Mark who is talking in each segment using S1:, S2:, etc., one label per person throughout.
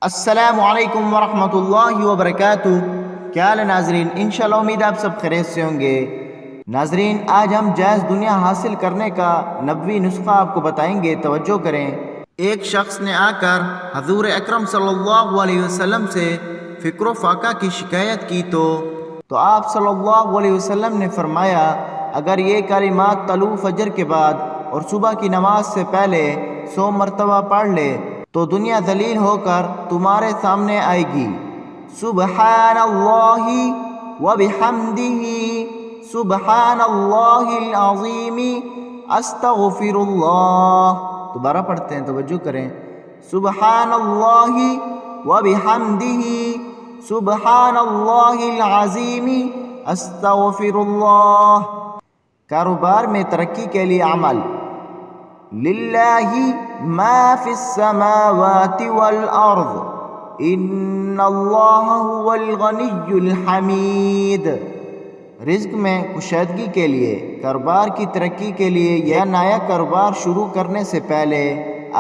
S1: السلام علیکم ورحمۃ اللہ وبرکاتہ۔ کیا حال ہے ناظرین؟ انشاءاللہ امید آپ سب خیریت سے ہوں گے۔ ناظرین، آج ہم جائز دنیا حاصل کرنے کا نبوی نسخہ آپ کو بتائیں گے، توجہ کریں۔ ایک شخص نے آ کر حضور اکرم صلی اللہ علیہ وسلم سے فقر و فاقہ کی شکایت کی تو آپ صلی اللہ علیہ وسلم نے فرمایا، اگر یہ کلمات طلوع فجر کے بعد اور صبح کی نماز سے پہلے 100 مرتبہ پڑھ لے تو دنیا ذلیل ہو کر تمہارے سامنے آئے گی۔ سبحان اللہ وبحمدہ، سبحان اللہ العظیم، استغفر اللہ۔ دوبارہ پڑھتے ہیں، توجہ کریں۔ سبحان اللہ وبحمدہ، سبحان اللہ العظیم، استغفر اللہ۔ کاروبار میں ترقی کے لیے عمل۔ للہ ما فی السماوات والارض ان اللہ هو الغنی الحمید۔ رزق میں کشادگی کے لیے، کاروبار کی ترقی کے لیے یا نیا کاروبار شروع کرنے سے پہلے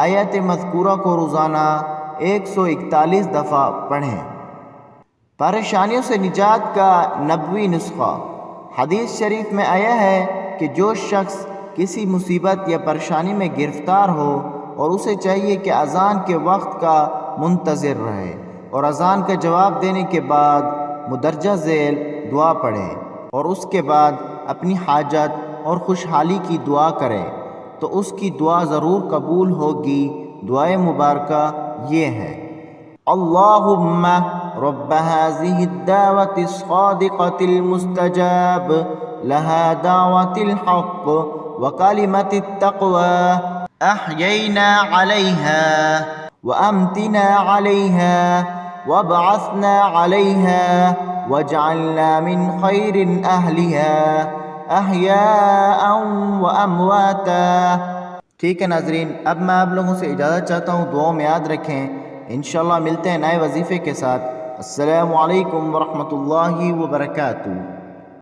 S1: آیت مذکورہ کو روزانہ 141 دفعہ پڑھیں۔ پریشانیوں سے نجات کا نبوی نسخہ۔ حدیث شریف میں آیا ہے کہ جو شخص کسی مصیبت یا پریشانی میں گرفتار ہو اور اسے چاہیے کہ اذان کے وقت کا منتظر رہے اور اذان کا جواب دینے کے بعد مدرجہ ذیل دعا پڑھے اور اس کے بعد اپنی حاجت اور خوشحالی کی دعا کرے تو اس کی دعا ضرور قبول ہوگی۔ دعائے مبارکہ یہ ہے: اللہم رب هذه الدعوة الصادقة المستجاب لها دعوة الحق وكلمة التقوى أحيينا عليها وأمتنا عليها وابعثنا عليها واجعلنا من خير أهلها أحياء وأمواتا۔ ٹھیک ہے ناظرین، اب میں آپ لوگوں سے اجازت چاہتا ہوں، دعاؤں میں یاد رکھیں۔ انشاءاللہ ملتے ہیں نئے وظیفے کے ساتھ۔ السلام علیکم ورحمۃ اللہ وبرکاتہ۔